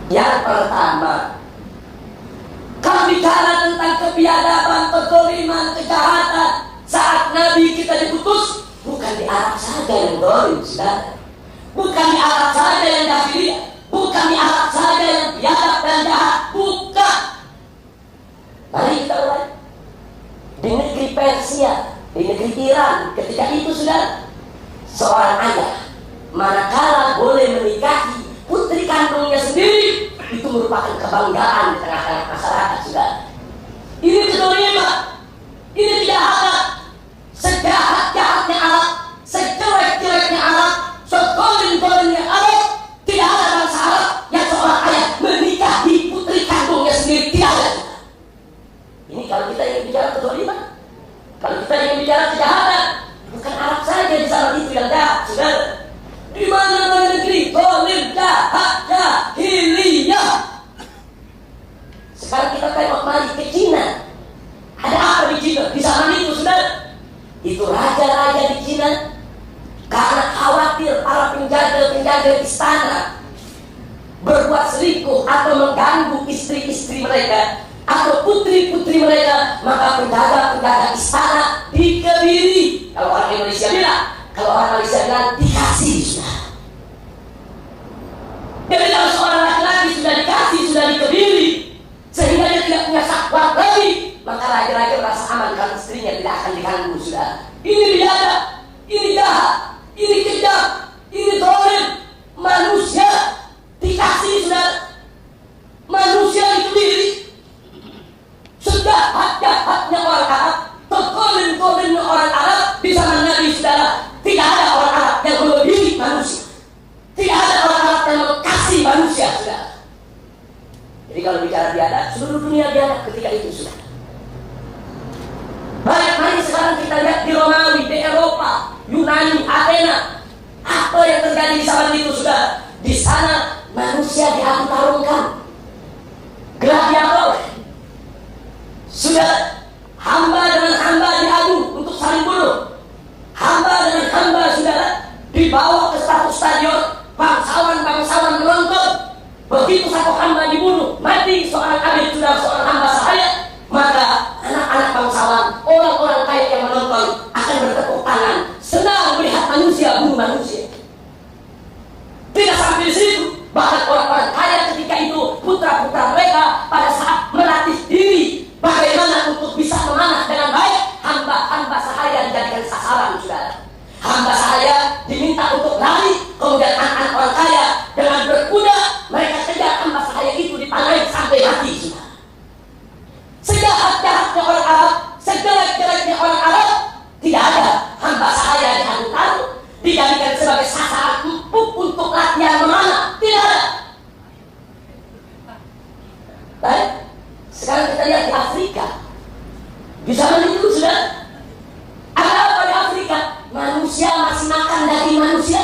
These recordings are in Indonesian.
Yang pertama, kalau bicara tentang kebiadaban, kezaliman, kejahatan, saat Nabi kita diputus, bukan di Arab saja yang zalim, saudara. Bukan di Arab saja yang jahiliyah, bukan di Arab saja yang biadab dan jahat, bukan. Mari kita mulai di negeri Persia, di negeri Iran. Ketika itu, saudara, seorang ayah manakala boleh menikahi putri kandungnya sendiri, itu merupakan kebanggaan di tengah-tengah masyarakat, saudara. Ini kezaliman, ini kejahatan, sejahat-jahatnya Arab, sejelek-jeleknya Arab, segolim-golimnya Arab. Tidak ada bangsa Arab yang seorang ayah menikahi putri kandungnya sendiri, tidak ada. Ini kalau kita ingin bicara kezaliman, kalau kita ingin bicara kejahatan, bukan Arab saja di sana itu yang jahat, saudara. Di mana-mana negeri zalim, jahat, jahiliyah. Sekarang kita tengok mari ke Cina. Ada apa di Cina? Di zaman itu, saudara, itu raja-raja di Cina karena khawatir para penjaga-penjaga istana berbuat selingkuh atau mengganggu istri-istri mereka atau putri-putri mereka, maka penjaga-penjaga istana dikebiri. Kalau orang Indonesia bilang, kalau orang Malaysia bilang dikasih, sudah. Jadi kalau seorang laki-laki sudah dikasih, sudah dikebiri, sehingga dia tidak punya syahwat lagi, maka raja-raja merasa aman kalau istrinya tidak akan diganggu, sudah. Ini biadab, ini jahat, ini kejam, ini zalim. Manusia dikasih, sudah. Manusia dikebiri. Sejahat-jahatnya orang Arab, segolim-golimnya orang Arab di zaman Nabi, saudara, tidak ada orang Arab yang melebihi manusia. Tidak ada orang Arab yang mengasihi manusia, saudara. Jadi kalau bicara biadab, seluruh dunia biadab ketika itu, sudah. Baik, mari sekarang kita lihat di Romawi, di Eropa, Yunani, Athena. Apa yang terjadi di zaman itu, sudah? Di sana manusia diadu-tarungkan. Gladiator. Sudah, hamba dengan hamba diadu untuk saling bunuh. Hamba dengan hamba, saudara, dibawa ke satu stadion, bangsawan-bangsawan menonton. Begitu satu hamba dibunuh, mati seorang abid, sudah, seorang hamba sahaya, maka anak-anak bangsawan, orang-orang kaya yang menonton akan bertepuk tangan, senang melihat manusia bunuh manusia. Tidak sampai di situ, bahkan orang-orang kaya ketika itu, putra-putra mereka pada saat melatih diri bagaimana untuk bisa memanah dengan baik, hamba-hamba sahaya dijadikan sasaran, saudara. Hamba sahaya diminta untuk lari, kemudian anak-anak orang kaya dengan berkuda mereka kejar hamba sahaya itu dipanai sampai mati, saudara. Sejahat-jahatnya orang Arab, sejelek-jeleknya orang Arab, tidak ada hamba sahaya diadu-adu, dijadikan sebagai sasaran empuk untuk latihan memanah, tidak ada. Baik, sekarang kita lihat di Afrika. Di zaman itu, sudah ada apa di Afrika? Manusia masih makan daging manusia.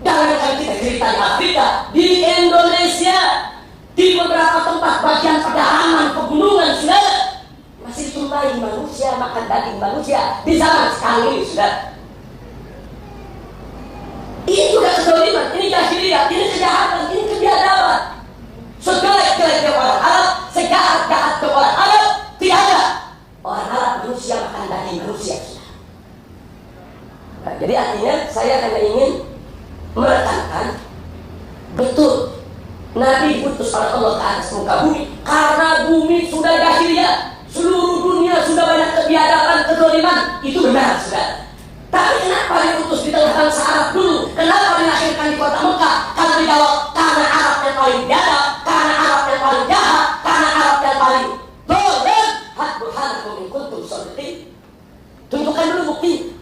Jangan kita cerita di Afrika, di Indonesia, di beberapa tempat bagian pedalaman, pegunungan, sudah masih dijumpai manusia makan daging manusia di zaman sekarang ini, sudah. Ini juga kezaliman, ini jahiliyah, ini kejahatan, ini kebiadaban. Sejelek-jeleknya orang Arab, sejahat-jahatnya orang Arab, tidak ada orang Arab manusia makan daging manusia. Nah, jadi artinya saya hanya ingin menekankan betul Nabi diutus oleh Allah ke atas muka bumi karena bumi sudah jahiliyah, seluruh dunia sudah banyak kebiadaban, kezaliman, itu benar, saudara. Tapi kenapa diutus di tengah bangsa Arab dulu? Kenapa dilahirkan di kota Mekah? Karena dijawab, karena Arab yang paling biadab, karena Arab yang paling jahat, karena Arab yang paling zalim. Hak burhanakum in kuntum shadiqin. Tunjukkan dulu bukti.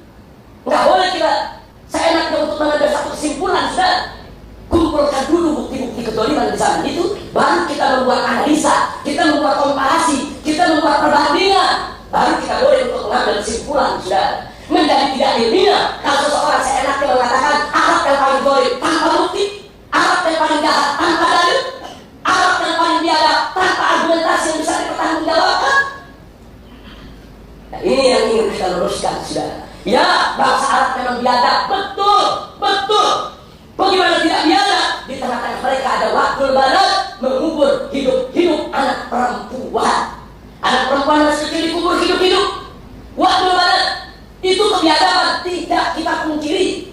Enggak boleh kita seenaknya untuk mengambil satu kesimpulan, saudara. Kumpulkan dulu bukti-bukti kezaliman di zaman itu, baru kita membuat analisa, kita membuat komparasi, kita membuat perbandingan, baru kita boleh untuk mengambil kesimpulan, saudara. Menjadi tidak ilmiah kalau seseorang seenaknya mengatakan Arab yang paling zalim tanpa bukti, Arab yang paling jahat tanpa dalil, Arab yang paling biadab tanpa argumentasi yang bisa dipertanggungjawabkan. Nah, ini yang ingin kita luruskan, saudara. Ya, bangsa Arab memang biadab, betul, betul. Bagaimana tidak biadab? Di tengah-tengah mereka mereka ada waktu banat mengubur hidup-hidup anak perempuan. Anak perempuan masih kecil dikubur hidup-hidup. Waktu banat itu kebiadaban, tidak kita pungkiri.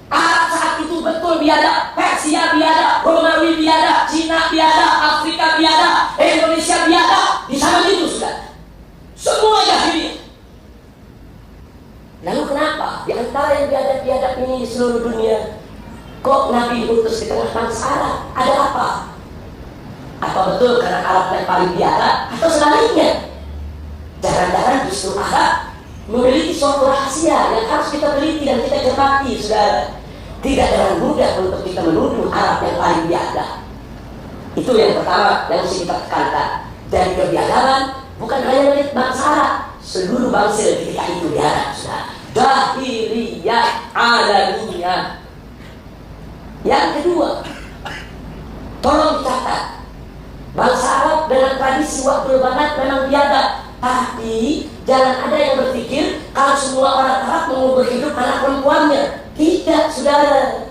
Arab saat itu betul biadab, Persia biadab, Romawi biadab, Cina biadab, Afrika biadab, Indonesia biadab, di sana itu sudah. Semua jahiliyah. Lalu kenapa di antara yang biadab-biadab ini di seluruh dunia, kok Nabi diutus di tengah bangsa Arab? Ada apa? Apa betul karena Arab yang paling biadab atau sebaliknya? Jangan-jangan justru Arab memiliki suatu rahasia yang harus kita teliti dan kita cermati, saudara. Tidak dengan mudah untuk kita menuduh Arab yang paling biadab. Itu yang pertama yang mesti kita tekankan. Dari kebiadaban bukan hanya milik bangsa Arab, seluruh bangsa ketika itu biadab, saudara. Jahiliyah alamiyah. Yang kedua, tolong dicatat, bangsa Arab dengan tradisi waktu banat memang biadab. Tapi jangan ada yang berpikir kalau semua orang Arab mengubur hidup anak perempuannya. Tidak, saudara.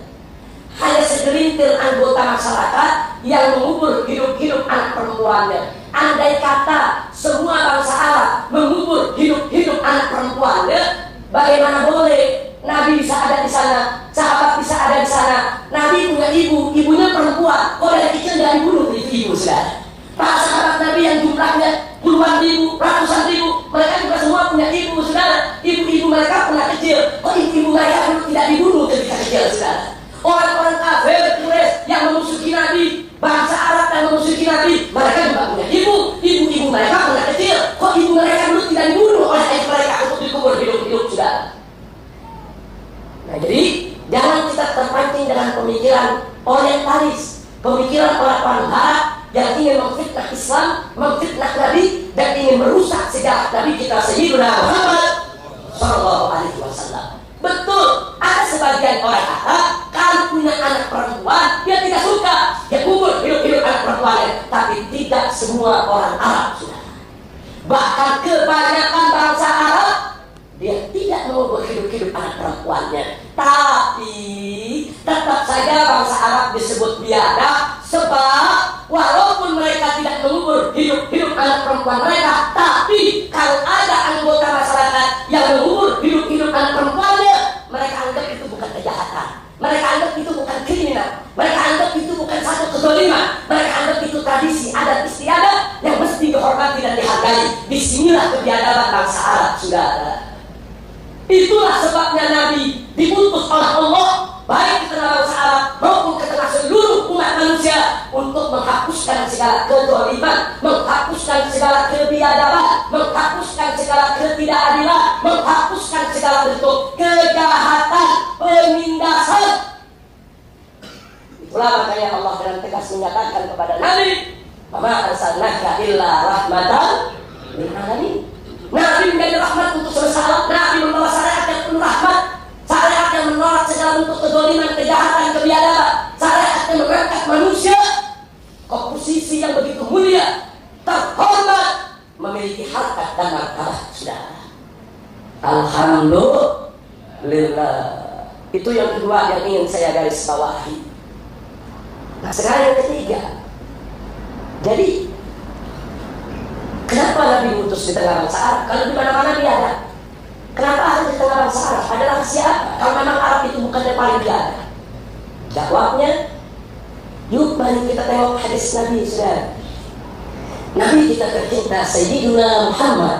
Hanya segelintir anggota masyarakat yang mengubur hidup-hidup anak perempuannya. Andai kata semua bangsa Arab mengubur hidup-hidup anak perempuannya, bagaimana boleh Nabi bisa ada di sana, sahabat bisa ada di sana. Nabi punya ibu, ibunya perempuan. Kok dari kecil tidak dibunuh ibu, saudara? Para sahabat Nabi yang jumlahnya puluhan ribu, ratusan ribu, mereka juga semua punya ibu, saudara. Ibu-ibu mereka pernah kecil. Kok ibu-ibu mereka dulu tidak dibunuh ketika kecil, saudara? Orang-orang kafir Quraisy yang memusuhi Nabi, bangsa Arab yang memusuhi Nabi, mereka juga punya ibu. Ibu-ibu mereka pernah kecil. Kok ibu mereka dulu tidak dibunuh oleh ayah mereka untuk dikubur hidup-hidup, saudara? Nah, jadi jangan kita terpancing dengan pemikiran orientalis, pemikiran orang-orang Barat yang ingin memfitnah Islam, memfitnah Nabi, dan ingin merusak sejarah Nabi kita Sayyidina Muhammad Sallallahu Alaihi Wasallam. Betul, ada sebagian orang Arab kalau punya anak perempuan dia tidak suka, dia kubur hidup-hidup anak perempuannya. Tapi tidak semua orang Arab, sudah. Bahkan kebanyakan bangsa Arab dia tidak mengubur hidup-hidup anak perempuannya. Tapi tetap saja bangsa Arab disebut biadab, sebab walaupun mereka tidak mengubur hidup-hidup anak perempuan mereka, tapi kalau ada anggota masyarakat yang mengubur hidup-hidup anak perempuannya, mereka anggap itu bukan kejahatan, mereka anggap itu bukan kriminal, mereka anggap itu bukan satu kezaliman, mereka anggap itu tradisi adat istiadat yang mesti dihormati dan dihargai. Disinilah kebiadaban bangsa Arab, saudara. Itulah sebabnya Nabi diutus oleh Allah baik di tengah bangsa Arab maupun ke tengah seluruh umat manusia untuk menghapuskan segala kezaliman, menghapuskan segala kebiadaban, menghapuskan segala ketidakadilan, menghapuskan segala bentuk kejahatan, penindasan. Itulah makanya Allah dengan tegas menyatakan kepada Nabi, "Wa ma arsalnaka illa rahmatan lil alamin." Nabi menjadi rahmat untuk semesta alam. Nabi membawa syariat yang penuh rahmat, syariat yang menolak segala bentuk kezaliman, kejahatan, kebiadaban, syariat yang mengangkat manusia ke posisi yang begitu mulia, terhormat, memiliki harkat dan martabat, saudara. Alhamdulillah. Itu yang kedua yang ingin saya garis bawahi. Nah, sekarang yang ketiga. Jadi kenapa Nabi diutus di tengah bangsa Arab? Kalau di mana-mana dia ada. Kenapa harus di tengah bangsa Arab? Ada rahasia apa? Kalau memang Arab itu bukan yang paling biada. Jawabnya, yuk mari kita tengok hadis Nabi, saudara. Nabi kita tercinta Sayyidina Muhammad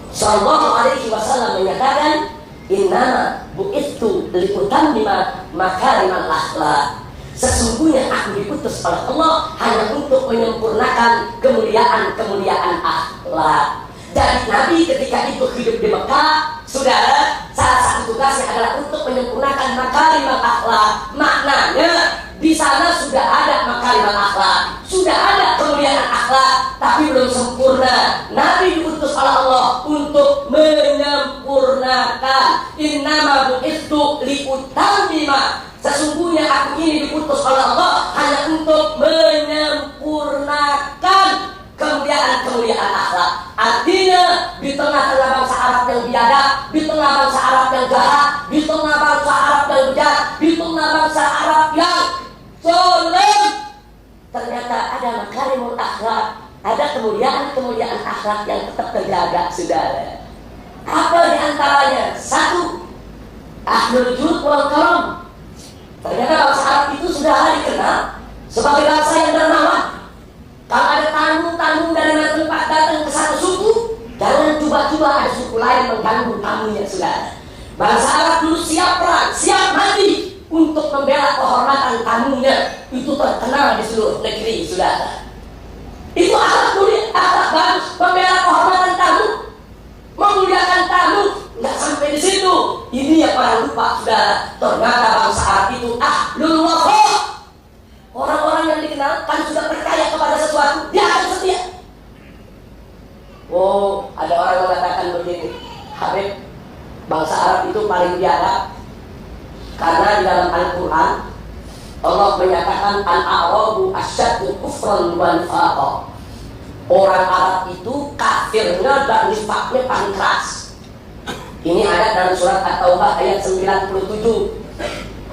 Sallallahu Alaihi Wasallam menyatakan, "Innama bu'ithu liutammima makarimal akhlak." Sesungguhnya aku diutus oleh Allah hanya untuk menyempurnakan kemuliaan-kemuliaan akhlak. Jadi Nabi ketika itu hidup di Mekah, saudara, salah satu tugasnya adalah untuk menyempurnakan makarimal akhlak. Maknanya di sana sudah ada makarimal akhlak, sudah ada kemuliaan akhlak, tapi belum sempurna. Nabi diutus oleh Allah untuk menyempurnakan. Innama bu'ithu liutammima. Sesungguhnya aku ini diutus oleh Allah hanya untuk menyempurnakan kemuliaan-kemuliaan akhlak. Artinya di tengah-tengah bangsa Arab yang biadab, di tengah bangsa Arab yang jahat, di tengah bangsa Arab yang bejat, di tengah bangsa Arab yang zalim, akhlak, ada kemuliaan akhlak yang tetap terjaga, saudara. Apa di antaranya? Satu, ahlul jud wal karam. Ternyata bangsa Arab itu sudah dikenal sebagai bangsa yang dermawan. Kalau ada tamu dari mana tempat datang ke satu suku, jangan coba-coba ada suku lain mengganggu tamunya, saudara. Bangsa Arab dulu siap perang, siap mati untuk membela kehormatan tamunya. Itu terkenal di seluruh negeri, saudara. Itu akhlak mulia, akhlak bagus, membela kehormatan tamu, memuliakan tamu. Nggak sampai di situ. Ini yang orang lupa, saudara. Ternyata bangsa Arab itu ahlul wafa. Orang-orang yang dikenal kan sudah percaya kepada sesuatu, dia akan setia. Oh, ada orang mengatakan begini, Habib, bangsa Arab itu paling biadab karena di dalam Al-Quran Allah menyatakan al-a'rabu asyaddu kufran wa nifaqan. Orang Arab itu kafirnya dan nifaknya paling keras. Ini ayat dalam surat At-Taubah ayat 97.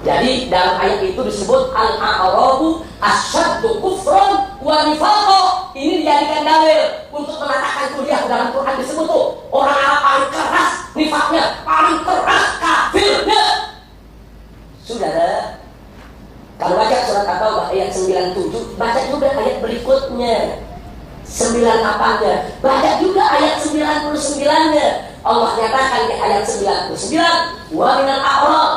Jadi dalam ayat itu disebut al-a'rabu asyaddu kufran wa nifaqan. Ini dijadikan dalil untuk mengatakan kuliah dalam Quran disebut tuh orang Arab paling keras nifaknya, paling keras kafirnya. Saudara, kalau baca surat At-Taubah ayat 97, baca juga ayat berikutnya 98-nya, baca juga ayat 99-nya. Allah nyatakan di ayat 99, wa minal a'rab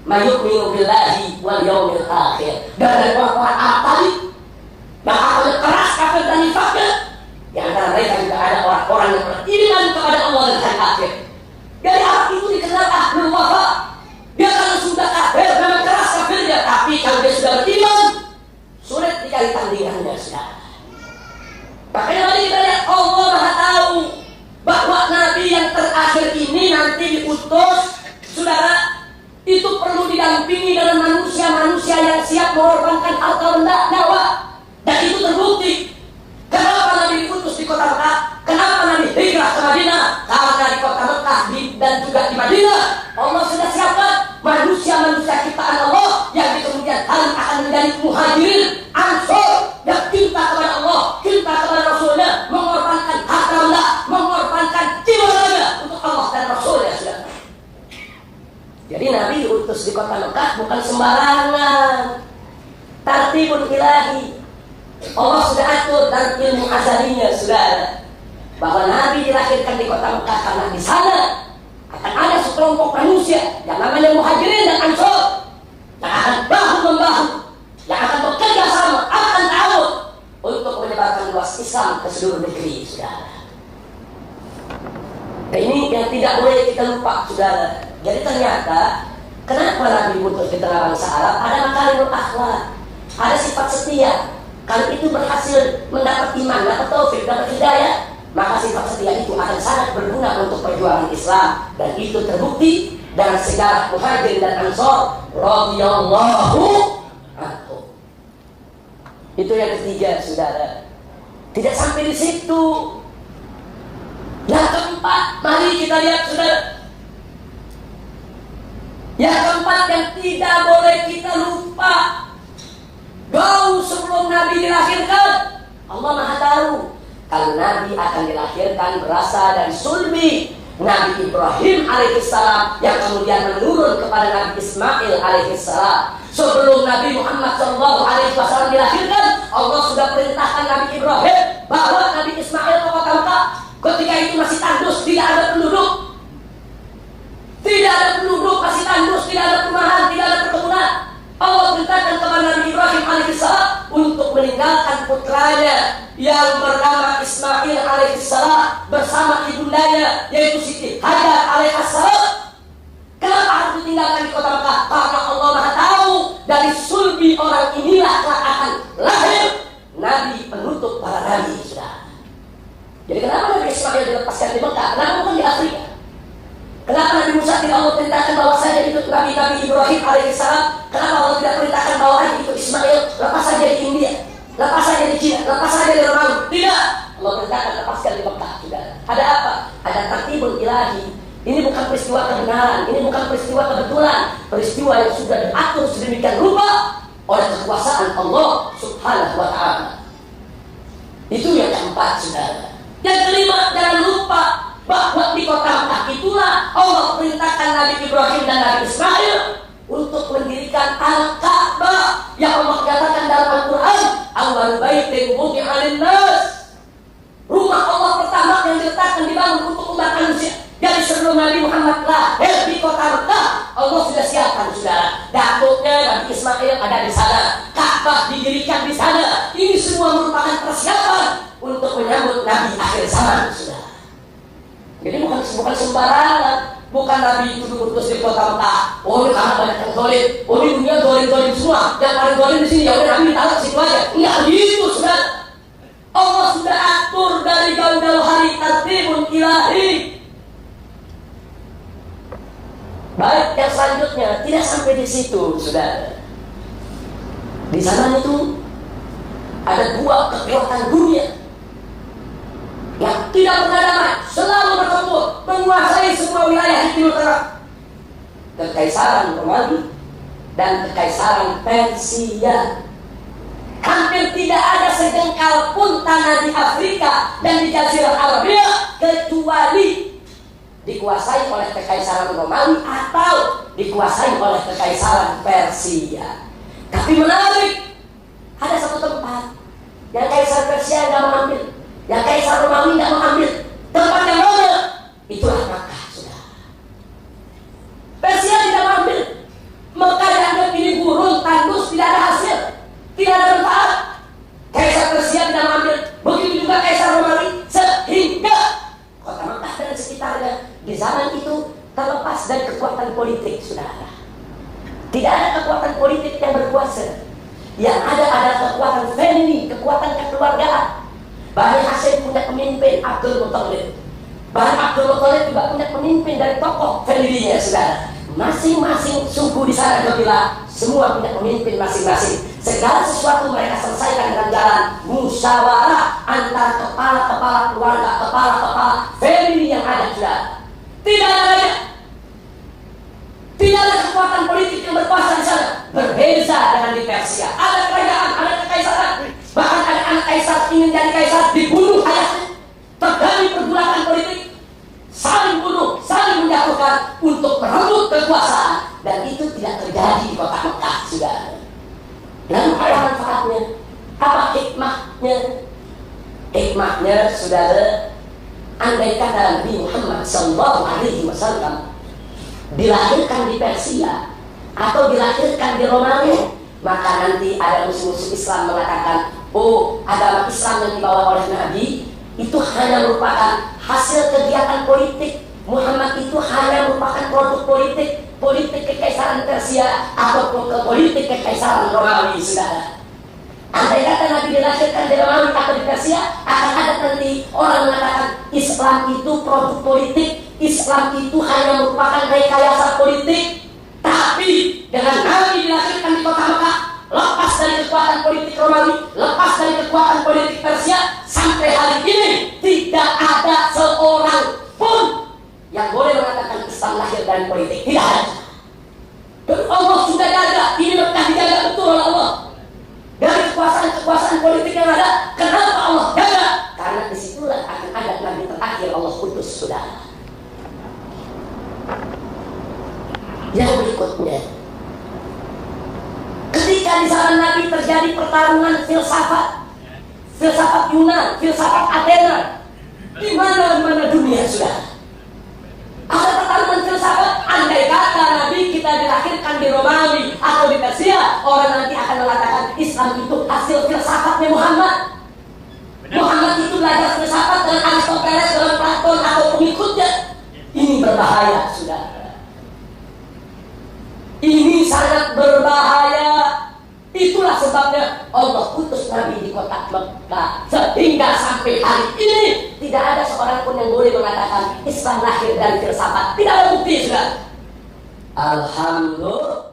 mayu'minu billahi wal yawmil akhir. Dan orang-orang Arab tadi yang akalnya keras kafir dan nifaknya, di antara mereka juga ada orang-orang yang beriman kepada Allah dan hari akhir. Jadi Arab itu dikenal ahlul wafa. Dia kalau sudah kafir memang keras kafirnya, tapi kalau dia sudah beriman sulit dicari tandingannya, saudara. Makanya tadi kita lihat Allah Maha tahu bahwa Nabi yang terakhir ini nanti diutus, saudara, itu perlu didampingi dengan manusia-manusia yang siap mengorbankan harta benda nyawa. Dan itu terbukti. Kenapa Nabi diutus di kota Mekah? Kenapa Nabi hijrah ke Madinah? Karena di kota Mekah dan juga di Madinah Allah sudah siapkan manusia-manusia ciptaan Allah yang di kemudian hari akan menjadi muhajirin, ansor, yang cinta kepada Allah, cinta kepada Rasulnya, mengorbankan harta benda, mengorbankan jiwanya untuk Allah dan Rasulnya, saudara. Jadi Nabi diutus di kota Mekah bukan sembarangan. Tartibun ilahi. Allah sudah atur dan ilmu azalinya, saudara, bahwa Nabi dilahirkan di kota Mekah karena di sana akan ada sekelompok manusia yang namanya muhajirin dan ansor yang akan bahu-membahu, yang akan bekerja sama, akan ta'awun untuk menyebarkan luas Islam ke seluruh negeri, saudara. Nah, ini yang tidak boleh kita lupa, saudara. Jadi ternyata kenapa Nabi diutus di tengah bangsa Arab? Ada makarimul akhlak, ada sifat setia. Kalau itu berhasil mendapat iman, dapat taufik, dapat hidayah, maka sifat setia itu akan sangat berguna untuk perjuangan Islam. Dan itu terbukti dalam sejarah Muhajirin dan Ansor radhiyallahu anhum. Itu yang ketiga, saudara. Tidak sampai di situ. Yang keempat, mari kita lihat, saudara. Yang keempat yang tidak boleh kita lupa, jauh sebelum Nabi dilahirkan, Allah Maha tahu kalau Nabi akan dilahirkan berasal dari sulbi Nabi Ibrahim alaihissalam yang kemudian menurun kepada Nabi Ismail alaihissalam. Sebelum Nabi Muhammad SAW dilahirkan, Allah sudah perintahkan Nabi Ibrahim bahwa Nabi Ismail ke kota Mekah. Ketika itu masih tandus, tidak ada penduduk. Tidak ada penduduk, masih tandus, tidak ada perumahan, tidak ada perkebunan. Allah perintahkan kepada Nabi Ibrahim alaihissalam untuk meninggalkan putranya yang bernama Ismail alaihissalam bersama ibundanya yaitu Siti Hajar alaihissalam. Kenapa harus ditinggalkan di kota Mekah? Karena Allah Maha tahu dari sulbi orang inilah akan lahir Nabi penutup para nabi, sudah. Jadi kenapa Nabi Ismail dilepaskan di Mekah? Kenapa bukan di Afrika? Kenapa Nabi Musa tidak Allah perintahkan bahwa saja itu Nabi Ibrahim alaihissalam? Kenapa Allah tidak perintahkan bahwa itu Ismail lepas saja di India, lepas saja di Cina, lepas saja di Romawi? Tidak, Allah perintahkan lepaskan di Mekah. Sudah. Ada apa? Ada tartibul ilahi. Ini bukan peristiwa kebenaran, ini bukan peristiwa kebetulan, peristiwa yang sudah diatur sedemikian rupa oleh kekuasaan Allah Subhanahu wa Ta'ala. Itu yang keempat, saudara. Yang kelima, jangan lupa bahwa di kota Mekah itulah Allah perintahkan Nabi Ibrahim dan Nabi Ismail untuk mendirikan Al-Ka'bah yang Allah katakan dalam Al-Quran, awwal baitin wudi'a lin-nas. Rumah Allah pertama yang diletakkan dibangun untuk umat manusia. Jadi sebelum Nabi Muhammad lahir di kota Mekah, Allah sudah siapkan, saudara. Datuknya Nabi Ismail ada di sana, Ka'bah didirikan di sana. Ini semua merupakan persiapan untuk menyambut Nabi akhir zaman, saudara. Jadi bukan sembarangan. Bukan Nabi itu diutus di kota Mekah. Oh, ini karena banyak yang dolim. Oh, ini dunia dolim semua. Yang paling dolim di sini, ya udah Nabi taruh situ aja. Enggak begitu, saudara. Allah sudah atur dari jauh-jauh hari, tertibun ilahi. Baik, yang selanjutnya tidak sampai di situ, saudara. Di sana itu ada dua kekuatan dunia yang tidak pernah damai, selalu bertempur, menguasai semua wilayah di Timur Tengah. Kekaisaran Romawi dan Kekaisaran Persia. Hampir tidak ada sejengkal pun tanah di Afrika dan di Jazirah Arabia kecuali dikuasai oleh Kekaisaran Romawi atau dikuasai oleh Kekaisaran Persia. Tapi menarik, ada satu tempat yang Kaisar Persia nggak mengambil, yang Kaisar Romawi nggak mengambil. Tempat yang mana? Itulah Mekah, sudah. Persia tidak mengambil. Mekah dianggap ini gurun, tandus, tidak ada hasil, tidak ada manfaat. Kaisar Persia tidak mengambil. Begitu juga Kaisar Romawi, sehingga kota Mekah dan sekitarnya di zaman itu terlepas dari kekuatan politik, saudara. Tidak ada kekuatan politik yang berkuasa. Yang ada adalah kekuatan family, kekuatan kekeluargaan. Bani Hashim punya pemimpin Abdul Muthalib. Bani Abdul Muthalib juga punya pemimpin dari tokoh family-nya, saudara. Masing-masing suku di sana Qabilah semua punya pemimpin masing-masing. Segala sesuatu mereka selesaikan dengan jalan musyawarah antara kepala-kepala keluarga, kepala-kepala family yang ada, saudara. Tidak ada lain. Tidak ada kekuatan politik yang berkuasa di sana. Berbeza dengan di Persia. Ada kerajaan, ada kekaisaran. Bahkan ada anak kaisar ingin jadi kaisar, dibunuh ayahnya. Terjadi pergulakan politik, saling bunuh, saling menjatuhkan untuk merebut kekuasaan. Dan itu tidak terjadi di kota Mekah, saudara. Lalu apa manfaatnya? Apa hikmahnya? Hikmahnya, saudara, andai kata Nabi Muhammad SAW dilahirkan di Persia atau dilahirkan di Romania, maka nanti ada musuh-musuh Islam mengatakan, oh, agama Islam yang dibawa oleh Nabi itu hanya merupakan hasil kegiatan politik. Muhammad itu hanya merupakan produk politik, politik kekaisaran Persia atau politik kekaisaran Romawi, saudara. Andai kata Nabi dilahirkan di Romawi atau di Persia, akan ada nanti orang mengatakan Islam itu produk politik, Islam itu hanya merupakan rekayasa politik. Tapi dengan Nabi dilahirkan di kota Mekah, lepas dari kekuatan politik Romawi, lepas dari kekuatan politik Persia, sampai hari ini tidak ada seorang pun yang boleh mengatakan Islam lahir dari politik. Tidak ada. Dan Allah sudah jaga, ini Mekah dijaga betul oleh Allah. Dari kekuasaan politik yang ada, kenapa Allah jaga? Karena disitulah akan ada Nabi terakhir Allah putus, saudara. Yang berikutnya, ketika di zaman Nabi terjadi pertarungan filsafat Yunan, filsafat Athena, di mana dunia, saudara. Ada pertarungan filsafat. Andai kata Nabi kita dilahirkan di Romawi atau di Persia, orang nanti akan mengatakan Islam itu hasil filsafatnya Muhammad. Muhammad itu belajar filsafat dengan Aristoteles, dengan Platon atau pengikutnya. Ini berbahaya, saudara. Ini sangat berbahaya. Itulah sebabnya Allah putus Nabi di kota Mekah. Sehingga sampai hari ini tidak ada seorang pun yang boleh mengatakan Islam lahir dari filsafat. Tidak ada bukti, saudara. Alhamdulillah.